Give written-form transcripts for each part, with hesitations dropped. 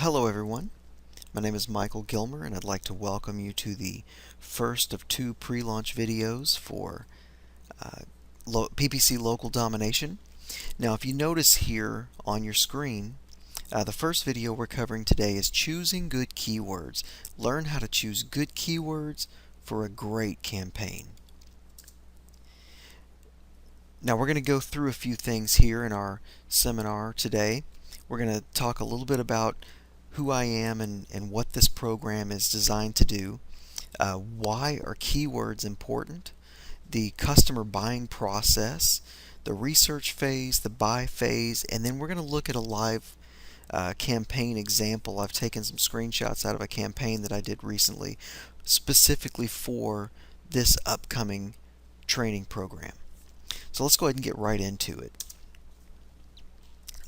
Hello everyone, my name is Michael Gilmer and I'd like to welcome you to the first of two pre-launch videos for PPC Local Domination. Now if you notice here on your screen, the first video we're covering today is choosing good keywords. Learn how to choose good keywords for a great campaign. Now we're going to go through a few things here in our seminar today. We're going to talk a little bit about who I am and what this program is designed to do. Why are keywords important? The customer buying process, the research phase, the buy phase, and then we're going to look at a live campaign example. I've taken some screenshots out of a campaign that I did recently specifically for this upcoming training program. So let's go ahead and get right into it.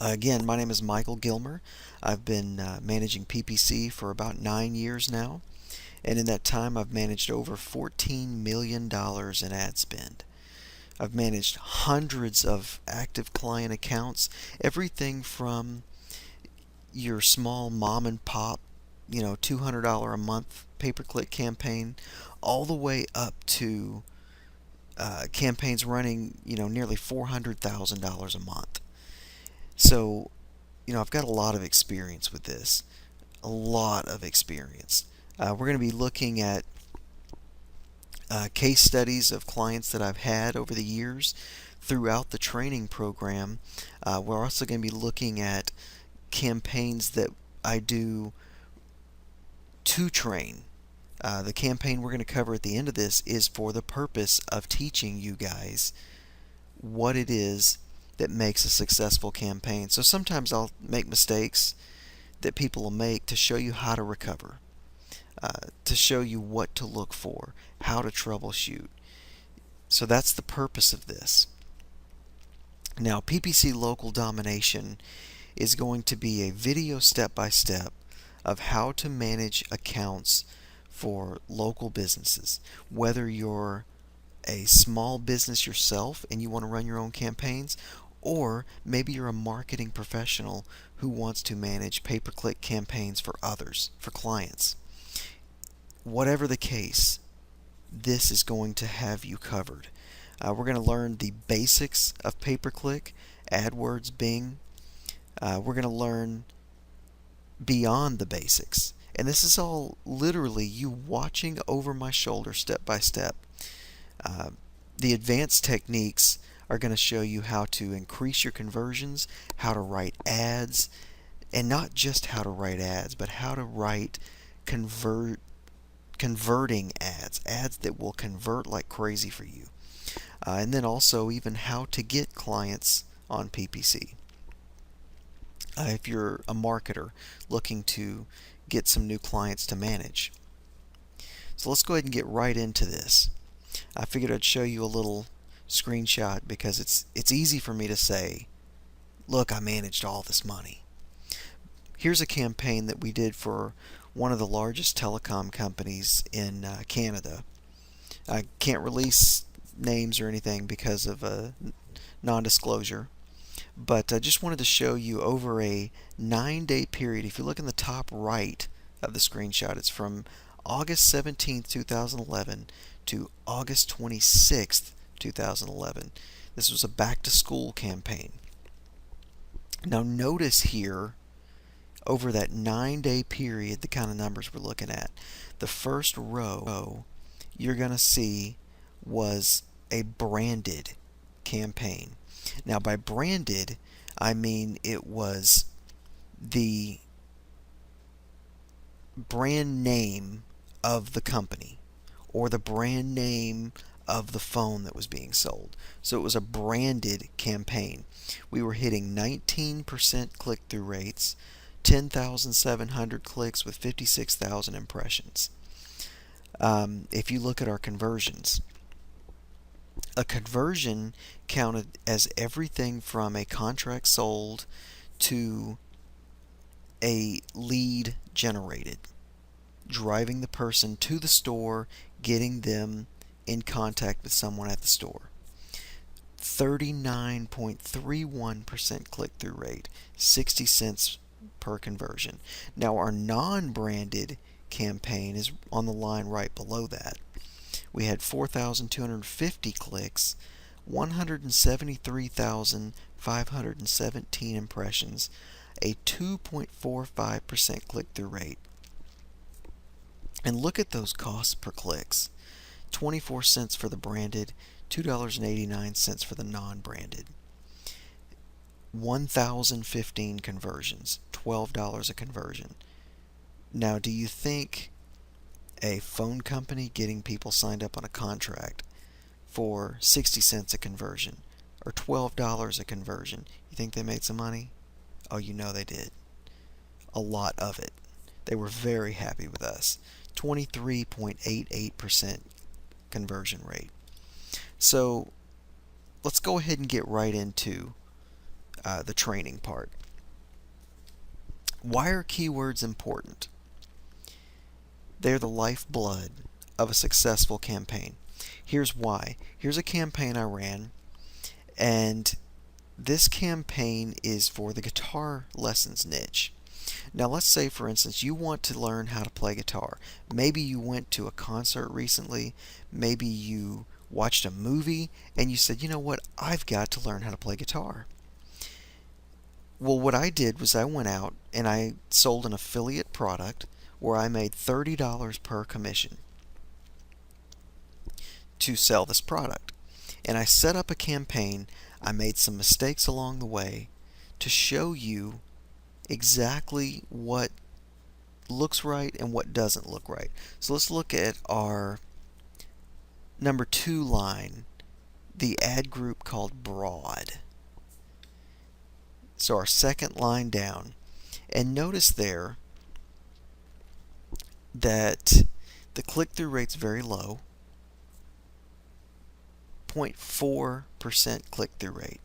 Again, my name is Michael Gilmer. I've been managing PPC for about 9 years now, and in that time I've managed over $14 million in ad spend. I've managed hundreds of active client accounts, everything from your small mom and pop, $200 a month pay-per-click campaign, all the way up to campaigns running, nearly $400,000 a month. So, I've got a lot of experience with this. A lot of experience. We're going to be looking at case studies of clients that I've had over the years throughout the training program. We're also going to be looking at campaigns that I do to train. The campaign we're going to cover at the end of this is for the purpose of teaching you guys what it is that makes a successful campaign. So sometimes I'll make mistakes that people will make to show you how to recover, to show you what to look for, how to troubleshoot. So that's the purpose of this. Now, PPC Local Domination is going to be a video step-by-step of how to manage accounts for local businesses. Whether you're a small business yourself and you want to run your own campaigns, or maybe you're a marketing professional who wants to manage pay-per-click campaigns for others, for clients. Whatever the case, this is going to have you covered. We're going to learn the basics of pay-per-click, AdWords, Bing. We're going to learn beyond the basics. And this is all literally you watching over my shoulder step by step. The advanced techniques are going to show you how to increase your conversions, how to write ads, and not just how to write ads, but how to write converting ads that will convert like crazy for you. And then also even how to get clients on PPC. If you're a marketer looking to get some new clients to manage. So let's go ahead and get right into this. I figured I'd show you a little screenshot because it's easy for me to say, look, I managed all this money. Here's a campaign that we did for one of the largest telecom companies in Canada. I can't release names or anything because of non-disclosure, but I just wanted to show you over a 9-day period. If you look in the top right of the screenshot, it's from August 17th, 2011 to August 26th, 2011. This was a back-to-school campaign. Now notice here, over that 9-day period, the kind of numbers we're looking at. The first row you're going to see was a branded campaign. Now by branded, I mean it was the brand name of the company or the brand name of the phone that was being sold. So it was a branded campaign. We were hitting 19% click-through rates, 10,700 clicks with 56,000 impressions. If you look at our conversions, a conversion counted as everything from a contract sold to a lead generated, driving the person to the store, getting them in contact with someone at the store. 39.31% click-through rate, 60 cents per conversion. Now our non-branded campaign is on the line right below that. We had 4,250 clicks, 173,517 impressions, a 2.45% click-through rate. And look at those costs per clicks. 24 cents for the branded, $2.89 for the non-branded. 1,015 conversions, $12 a conversion. Now, do you think a phone company getting people signed up on a contract for 60 cents a conversion or $12 a conversion, you think they made some money? Oh, you know they did. A lot of it. They were very happy with us. 23.88% conversion rate. So let's go ahead and get right into the training part. Why are keywords important? They're the lifeblood of a successful campaign. Here's why. Here's a campaign I ran, and this campaign is for the guitar lessons niche. Now let's say, for instance, you want to learn how to play guitar. Maybe you went to a concert recently, maybe you watched a movie, and you said, you know what, I've got to learn how to play guitar. Well, what I did was I went out and I sold an affiliate product where I made $30 per commission to sell this product. And I set up a campaign. I made some mistakes along the way to show you exactly what looks right and what doesn't look right. So let's look at our number 2 line, the ad group called broad. So our second line down, and notice there that the click-through rate's very low, 0.4% click-through rate.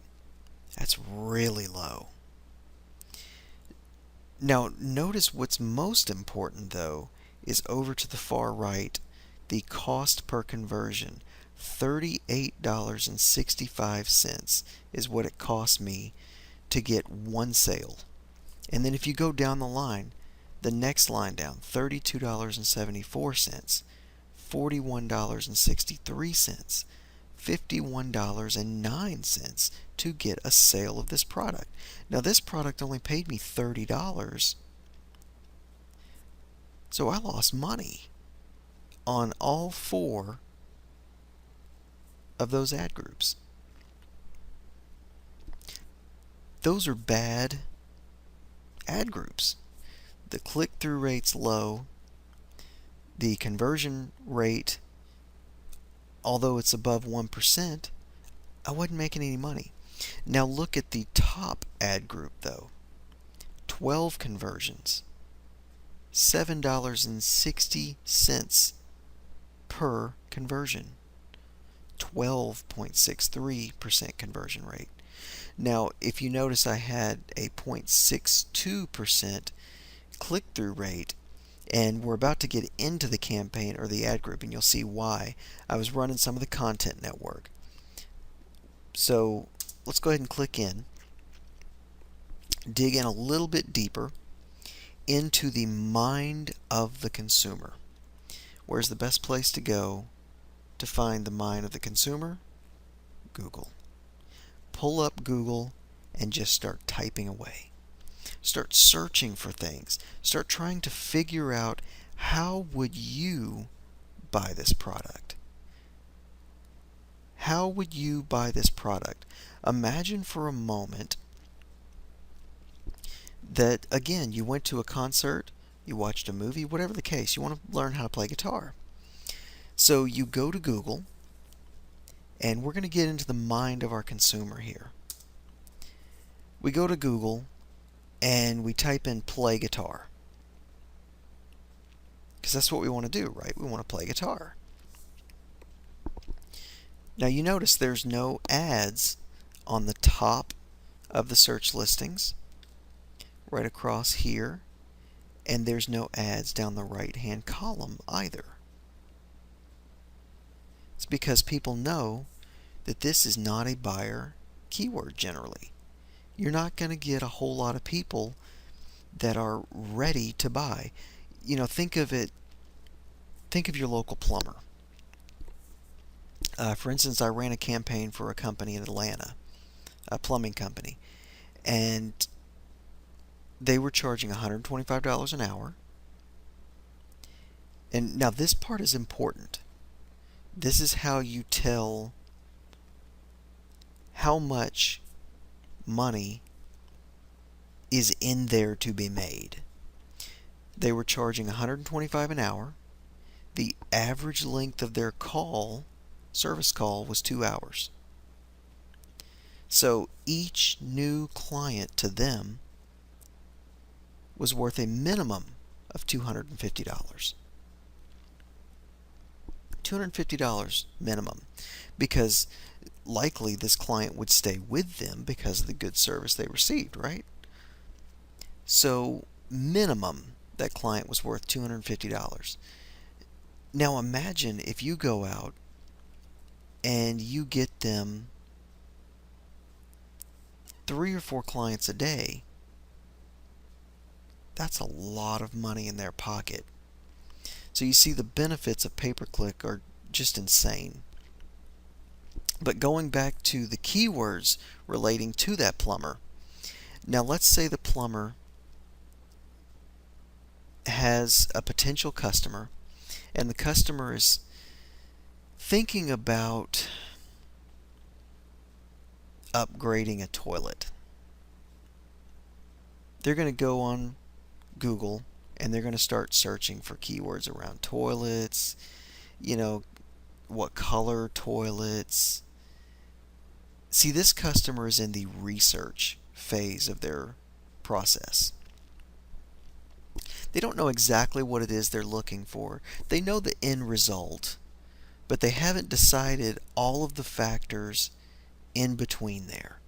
That's really low. Now notice what's most important though is over to the far right, the cost per conversion. $38.65 is what it cost me to get one sale. And then if you go down the line, the next line down, $32.74, $41.63, $51.09 to get a sale of this product. Now this product only paid me $30, so I lost money on all 4 of those ad groups. Those are bad ad groups. The click-through rate's low. The conversion rate, although it's above 1%, I wasn't making any money. Now look at the top ad group though. 12 conversions. $7.60 per conversion. 12.63% conversion rate. Now, if you notice, I had a 0.62% click-through rate, and we're about to get into the campaign or the ad group, and you'll see why. I was running some of the content network. So let's go ahead and click in, dig in a little bit deeper into the mind of the consumer. Where's the best place to go to find the mind of the consumer? Google. Pull up Google and just start typing away. Start searching for things. Start trying to figure out, how would you buy this product? How would you buy this product? Imagine for a moment that, again, you went to a concert, you watched a movie, whatever the case, you want to learn how to play guitar. So you go to Google, and we're going to get into the mind of our consumer here. We go to Google and we type in play guitar, because that's what we want to do, right? We want to play guitar. Now you notice there's no ads on the top of the search listings, right across here, and there's no ads down the right hand column either. It's because people know that this is not a buyer keyword generally. You're not going to get a whole lot of people that are ready to buy. Think of it. Think of your local plumber. For instance, I ran a campaign for a company in Atlanta, a plumbing company, and they were charging $125 an hour. And now this part is important. This is how you tell how much money is in there to be made. They were charging $125 an hour. The average length of their service call, was 2 hours. So each new client to them was worth a minimum of $250. $250 minimum, because likely this client would stay with them because of the good service they received, right? So minimum, that client was worth $250. Now imagine if you go out and you get them 3 or 4 clients a day. That's a lot of money in their pocket. So you see, the benefits of pay-per-click are just insane. But going back to the keywords relating to that plumber. Now let's say the plumber has a potential customer, and the customer is thinking about upgrading a toilet. They're going to go on Google and they're going to start searching for keywords around toilets, what color toilets. See, this customer is in the research phase of their process. They don't know exactly what it is they're looking for. They know the end result, but they haven't decided all of the factors in between there.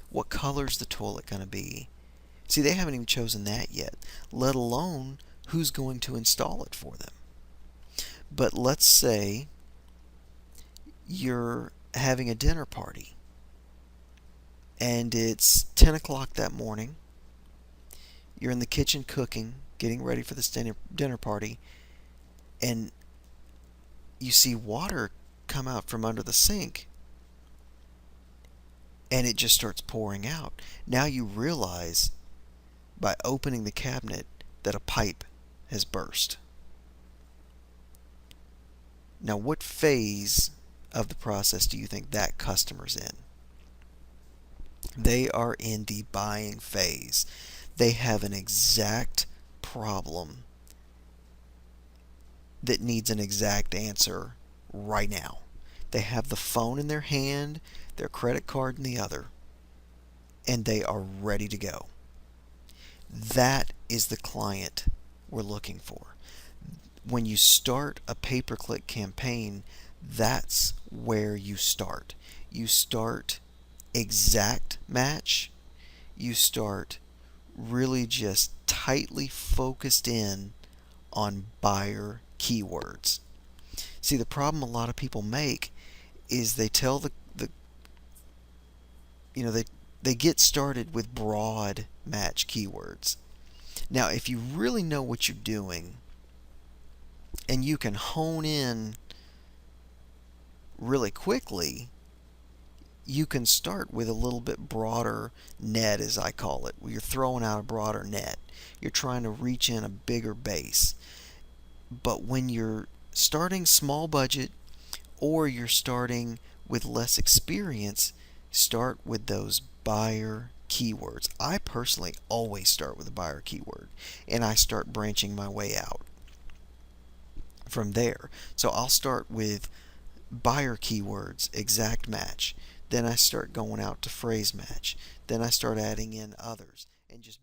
What color's the toilet going to be? See, they haven't even chosen that yet, let alone who's going to install it for them. But let's say you're having a dinner party and it's 10 o'clock that morning. You're in the kitchen cooking, getting ready for this dinner party, and you see water come out from under the sink, and it just starts pouring out. Now you realize by opening the cabinet that a pipe has burst. Now, what phase of the process do you think that customer's in? They are in the buying phase. They have an exact problem that needs an exact answer right now. They have the phone in their hand, their credit card in the other, and they are ready to go. That is the client we're looking for. When you start a pay-per-click campaign, that's where you start. You start exact match. You start really just tightly focused in on buyer keywords. See, the problem a lot of people make is they tell they get started with broad match keywords. Now, if you really know what you're doing and you can hone in really quickly, you can start with a little bit broader net, as I call it, where you're throwing out a broader net. You're trying to reach in a bigger base. But when you're starting small budget or you're starting with less experience, start with those buyer keywords. I personally always start with a buyer keyword, and I start branching my way out from there. So I'll start with buyer keywords, exact match. Then I start going out to phrase match. Then I start adding in others and just